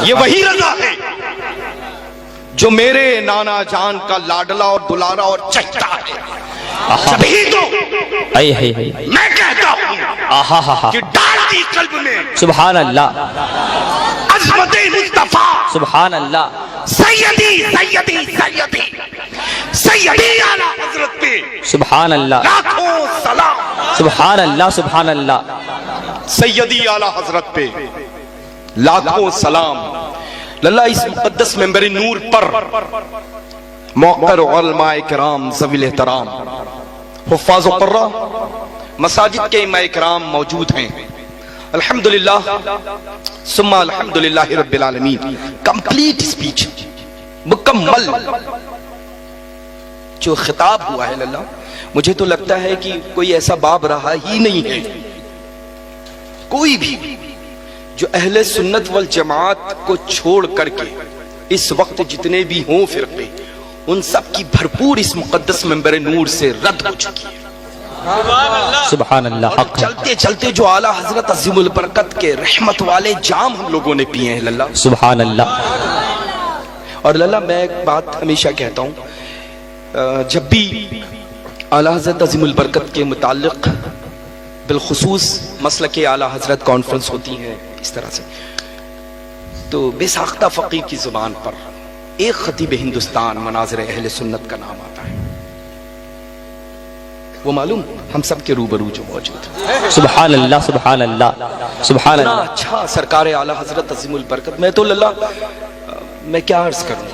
یہ وہی رضا ہے جو میرے نانا جان کا لاڈلا اور دلارا اور چچا ہے. جبھی تو میں کہتا ہوں کہ ڈال دی قلب میں سبحان اللہ عظمت مصطفیٰ سبحان اللہ سیدی سیدی سیدی سیدی اعلیٰ حضرت پہ سبحان اللہ لاکھوں سلام. سبحان اللہ سبحان اللہ سیدی اعلیٰ حضرت پہ لاکھوں سلام. اللہ اس مقدس منبر نور پر موقر علماء کرام ذوی الاحترام حفاظ و قرہ مساجد کے امام کرام موجود ہیں. الحمدللہ ثم الحمدللہ رب العالمین. کمپلیٹ اسپیچ مکمل جو خطاب ہوا ہے اللہ, مجھے تو لگتا ہے کہ کوئی ایسا باب رہا ہی نہیں ہے کوئی بھی جو اہل سنت والجماعت کو چھوڑ کر کے اس وقت جتنے بھی ہوں فرقے ان سب کی بھرپور اس مقدس منبر نور سے رد ہو چکی ہے. سبحان اللہ حق. چلتے چلتے جو اعلیٰ حضرت عظیم البرکت کے رحمت والے جام ہم لوگوں نے پیے ہیں اللہ سبحان اللہ. اور اللہ میں ایک بات ہمیشہ کہتا ہوں, جب بھی اعلیٰ حضرت عظیم البرکت کے متعلق بالخصوص مسلک اعلیٰ حضرت کانفرنس ہوتی ہیں اس طرح سے, تو بے ساختہ فقیر کی زبان پر ایک خطیب ہندوستان مناظر اہل سنت کا نام آتا ہے. وہ معلوم ہم سب کے روبرو جو موجود ہے. سبحان اللہ سبحان اللہ سبحان اتنا اللہ. اچھا سرکار اعلیٰ حضرت عظیم البرکت, میں تو اللہ میں کیا عرض کروں,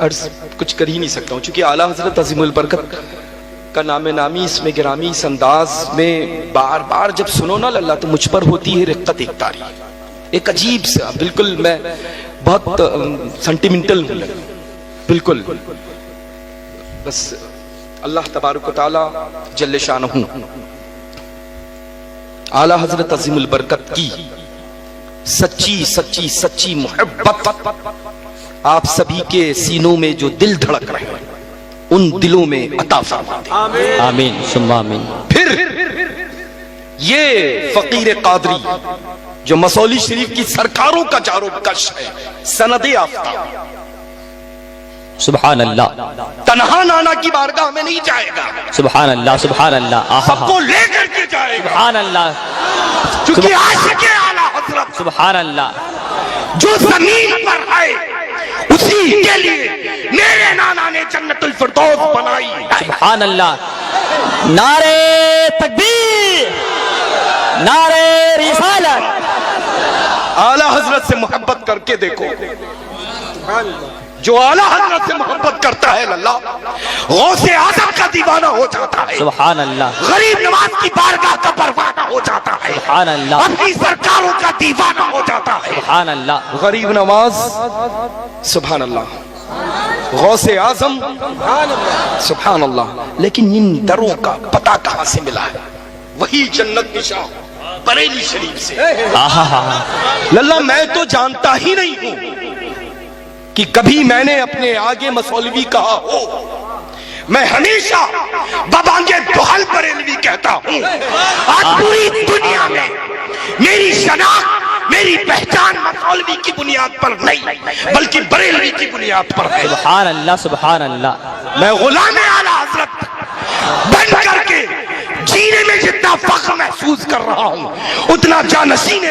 عرض کچھ کر ہی نہیں سکتا ہوں چونکہ اعلیٰ حضرت عظیم البرکت کا نام نامی اس میں گرامی اس انداز میں بار بار جب سنو نا اللہ تو مجھ پر ہوتی ہے رقت ایک تاری, ایک عجیب سا, بالکل میں بہت سینٹیمنٹل ہوں بالکل. بس اللہ تبارک و تعالی جل شانہ اعلیٰ حضرت عظیم البرکت کی سچی سچی سچی محبت آپ سبھی کے سینوں میں جو دل دھڑک رہے ہیں ان دلوں میں عطا فرما دے. آمین ثم آمین. پھر یہ فقیر قادری جو مسولی شریف کی سرکاروں کا جارو کش ہے, سند یافتہ, سبحان اللہ تنہا نانا کی بارگاہ میں نہیں جائے گا, سبحان اللہ سبحان اللہ. سب کو لے کر کے جائے گا, سبحان اللہ کیونکہ عاشق اعلیٰ حضرت سبحان اللہ. جو زمین پر ہے اسی کے لیے میرے نانا نے جنت الفردوس بنائی. سبحان اللہ. نعرے تکبیر, نعرے رسالت. اعلیٰ حضرت سے محبت کر کے دیکھو, جو اعلیٰ حضرت سے محبت کرتا ہے اللہ غوث اعظم کا دیوانہ ہو جاتا ہے. سبحان اللہ. غریب نواز کی بارگاہ کا پروانہ ہو جاتا ہے. سبحان اللہ. اپنی سرکاروں کا دیوانہ ہو جاتا ہے. سبحان اللہ. غریب نواز سبحان اللہ, غوث اعظم سبحان اللہ. لیکن ان دروں کا پتہ کہاں سے ملا ہے؟ وہی جنت نشاں بریلی شریف سے. للہ میں تو جانتا ہی نہیں ہوں کہ کبھی میں نے اپنے آگے مسولوی کہا ہو. میں ہمیشہ بابانگے دہل بریلوی کہتا ہوں. آج پوری دنیا میں میری شناخت میری پہچان مسولوی کی بنیاد پر نہیں بلکہ بریلوی کی بنیاد پر ہے. سبحان اللہ سبحان اللہ. میں غلام اعلیٰ حضرت بن کر کے جینے میں جتنا فخر محسوس کر رہا ہوں اتنا جانشین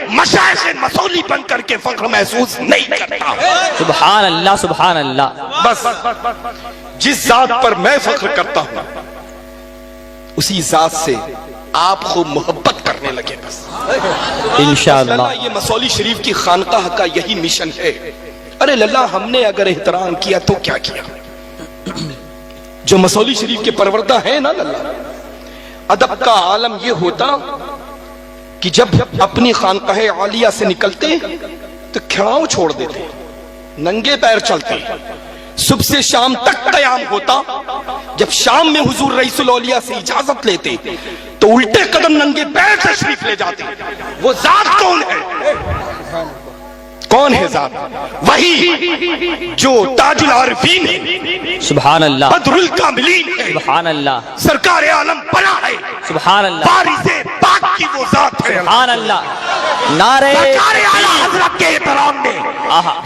مشائخ مسولی بن کر کے فخر محسوس نہیں کرتا. سبحان اللہ سبحان اللہ. بس جس ذات پر میں فخر کرتا ہوں اسی ذات سے آپ کو محبت کرنے لگے. بس انشاءاللہ. یہ مسولی شریف کی خانقاہ کا یہی مشن ہے. ارے للہ ہم نے اگر احترام کیا تو کیا کیا, جو مسولی شریف کے پروردہ ہیں نا للہ, ادب کا عالم یہ ہوتا کہ جب اپنی خانقاہ عالیہ سے نکلتے تو کھڑاؤں چھوڑ دیتے, ننگے پیر چلتے, صبح سے شام تک قیام ہوتا. جب شام میں حضور رئیس الاولیاء سے اجازت لیتے تو الٹے قدم ننگے پیر تشریف لے جاتے. وہ ذات کون ہے؟ کون ہے ذات؟ وہی جو تاج العارفین ہے, سبحان اللہ. بدر الکاملین ہے, سبحان اللہ. سرکار عالم بنا ہے, سبحان اللہ. بارز پاک کی وہ ذات ہے. سبحان اللہ. نعرے سرکار اعلیٰ حضرت کے احترام میں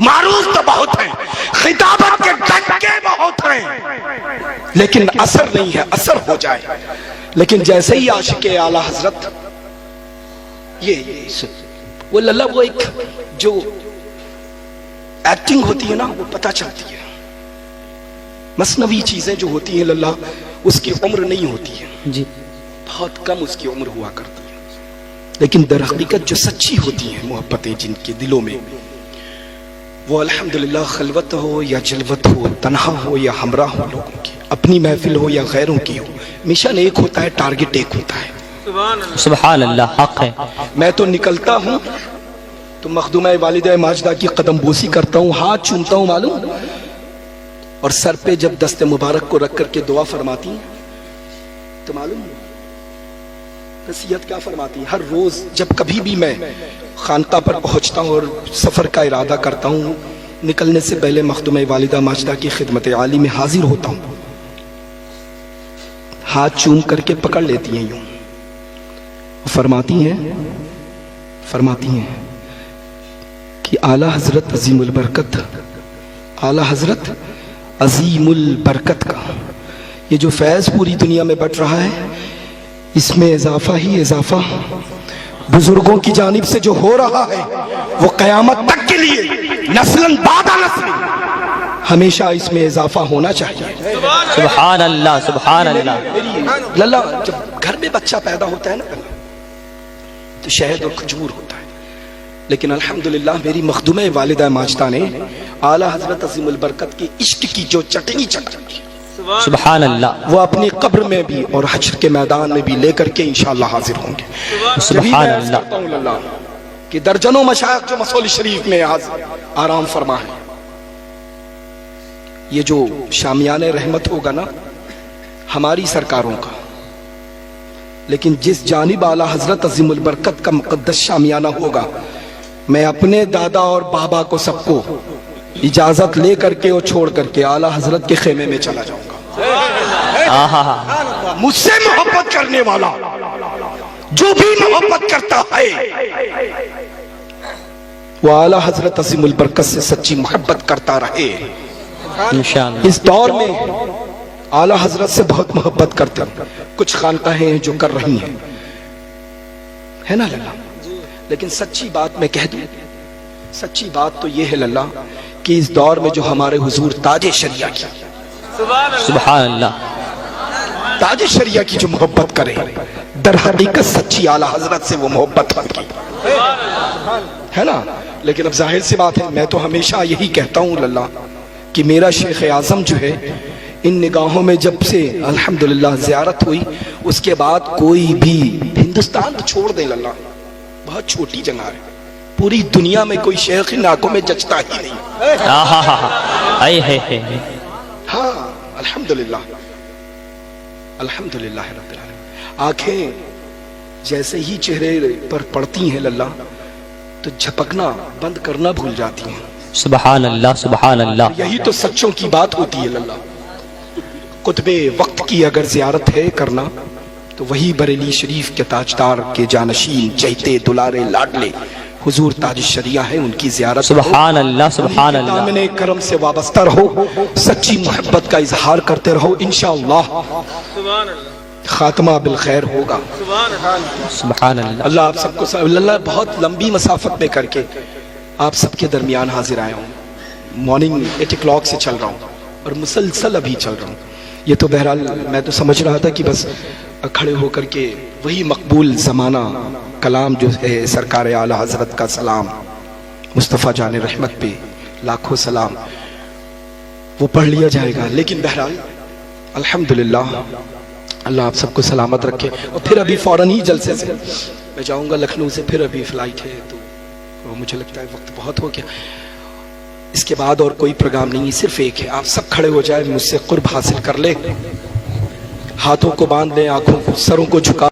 معروف تو بہت ہیں، خطابت کے ڈنکے بہت ہیں، لیکن اثر نہیں ہے. اثر ہو جائے. لیکن جیسے ہی عاشق اعلیٰ حضرت وہ اللہ، وہ ایک جو ایکٹنگ ہوتی ہے نا، وہ پتہ چلتی ہے. مصنوعی چیزیں جو ہوتی ہیں اللہ، اس کی عمر نہیں ہوتی ہے، جی بہت کم اس کی عمر ہوا کرتی ہے. لیکن در حقیقت جو سچی ہوتی ہیں محبتیں جن کے دلوں میں، وہ الحمدللہ خلوت ہو یا جلوت ہو، تنہا ہو یا ہمراہ ہو لوگوں کی، اپنی محفل ہو یا غیروں کی ہو، مشن ایک ہوتا ہے، ٹارگٹ ایک ہوتا ہے. سبحان اللہ. سبحان اللہ، حق ہے. میں تو نکلتا ہوں تو مخدومہ والدہ ماجدہ کی قدم بوسی کرتا ہوں، ہاتھ چومتا ہوں معلوم، اور سر پہ جب دست مبارک کو رکھ کر کے دعا فرماتی ہیں تو معلوم نصیحت کیا فرماتی ہیں. ہر روز جب کبھی بھی میں خانقاہ پر پہنچتا ہوں اور سفر کا ارادہ کرتا ہوں، نکلنے سے پہلے مخدومہ والدہ ماجدہ کی خدمت عالی میں حاضر ہوتا ہوں. ہاتھ چوم کر کے پکڑ لیتی ہیں، یوں فرماتی ہیں کہ اعلیٰ حضرت عظیم البرکت، اعلیٰ حضرت عظیم البرکت کا یہ جو فیض پوری دنیا میں بٹ رہا ہے، اس میں اضافہ ہی اضافہ بزرگوں کی جانب سے جو ہو رہا ہے، وہ قیامت تک کے لیے نسلاً بعد نسل ہمیشہ اس میں اضافہ ہونا چاہیے. سبحان اللہ، سبحان اللہ. للہ جب گھر میں بچہ پیدا ہوتا ہے نا تو شہد اور کھجور ہوتا ہے، لیکن الحمدللہ میری مخدومہ والدہ ماجدہ نے اعلیٰ حضرت عظیم البرکت کی عشق کی جو چٹنی چٹی، سبحان اللہ، وہ اپنی قبر میں بھی اور حشر کے میدان میں بھی لے کر کے انشاءاللہ حاضر ہوں گے. سبحان عرض اللہ. کرتا ہوں للہ کہ درجنوں مشائخ جو مسول شریف میں آرام فرما ہے، یہ جو شامیان رحمت ہوگا نا ہماری سرکاروں کا، لیکن جس جانب اعلیٰ حضرت عظیم البرکت کا مقدس شامیانہ ہوگا، میں اپنے دادا اور بابا کو سب کو اجازت لے کر کے اور چھوڑ کر کے اعلیٰ حضرت کے خیمے میں چلا جاؤں گا. مجھ سے محبت کرنے والا جو بھی محبت کرتا ہے، وہ اعلیٰ حضرت عظیم البرکت سے سچی محبت کرتا رہے. انشاءاللہ. اس دور میں اعلیٰ حضرت سے بہت محبت کرتے ہیں. کچھ خانقاہیں ہیں جو کر رہی ہیں، ہے نا للہ، لیکن سچی بات میں کہہ دوں، سچی بات تو یہ ہے للہ کہ اس دور میں جو ہمارے حضور تاج شریعہ کی، سبحان اللہ، تاج شریعہ کی جو محبت کرے، در حقیقت سچی اعلیٰ حضرت سے وہ محبت بن گئی، ہے نا. لیکن اب ظاہر سی بات ہے، میں تو ہمیشہ یہی کہتا ہوں للہ کہ میرا شیخ اعظم جو ہے، ان نگاہوں میں جب سے الحمدللہ زیارت ہوئی، اس کے بعد کوئی بھی ہندوستان تو چھوڑ دیں للہ، بہت چھوٹی جگہ ہے، پوری دنیا میں کوئی شیخ ان آنکھوں میں جچتا ہی نہیں. ہاں الحمدللہ، الحمدللہ رب العالمین. آنکھیں جیسے ہی چہرے پر پڑتی ہیں للہ تو جھپکنا بند کرنا بھول جاتی ہیں. سبحان اللہ، سبحان اللہ. یہی تو سچوں کی بات ہوتی ہے للہ. قطب وقت کی اگر زیارت ہے کرنا تو وہی بریلی شریف کے تاجدار کے جانشین، چہتے دلارے لاڈلے حضور تاج شریعہ ہے، ان کی زیارت. سبحان اللہ، سبحان اللہ. دامن کرم سے وابستہ رہو، سچی محبت کا اظہار کرتے رہو، انشاءاللہ سبحان اللہ. خاتمہ بالخیر ہوگا. سبحان اللہ. اللہ آپ سب کو اللہ بہت لمبی مسافت میں کر کے آپ سب کے درمیان حاضر آیا ہوں. مارننگ 8 o'clock سے چل رہا ہوں اور مسلسل ابھی چل رہا ہوں. یہ تو بہرحال میں تو سمجھ رہا تھا کہ بس کھڑے ہو کر کے وہی مقبول زمانہ کلام جو ہے سرکار اعلیٰ حضرت کا سلام، مصطفیٰ جان رحمت پہ لاکھوں سلام، وہ پڑھ لیا جائے گا. لیکن بہرحال الحمدللہ اللہ آپ سب کو سلامت رکھے. اور پھر ابھی فوراً ہی جلسے سے میں جاؤں گا لکھنؤ سے، پھر ابھی فلائٹ ہے تو مجھے لگتا ہے وقت بہت ہو گیا. اس کے بعد اور کوئی پروگرام نہیں ہے، صرف ایک ہے، آپ سب کھڑے ہو جائیں، مجھ سے قرب حاصل کر لیں، ہاتھوں کو باندھ لیں، آنکھوں کو سروں کو جھکا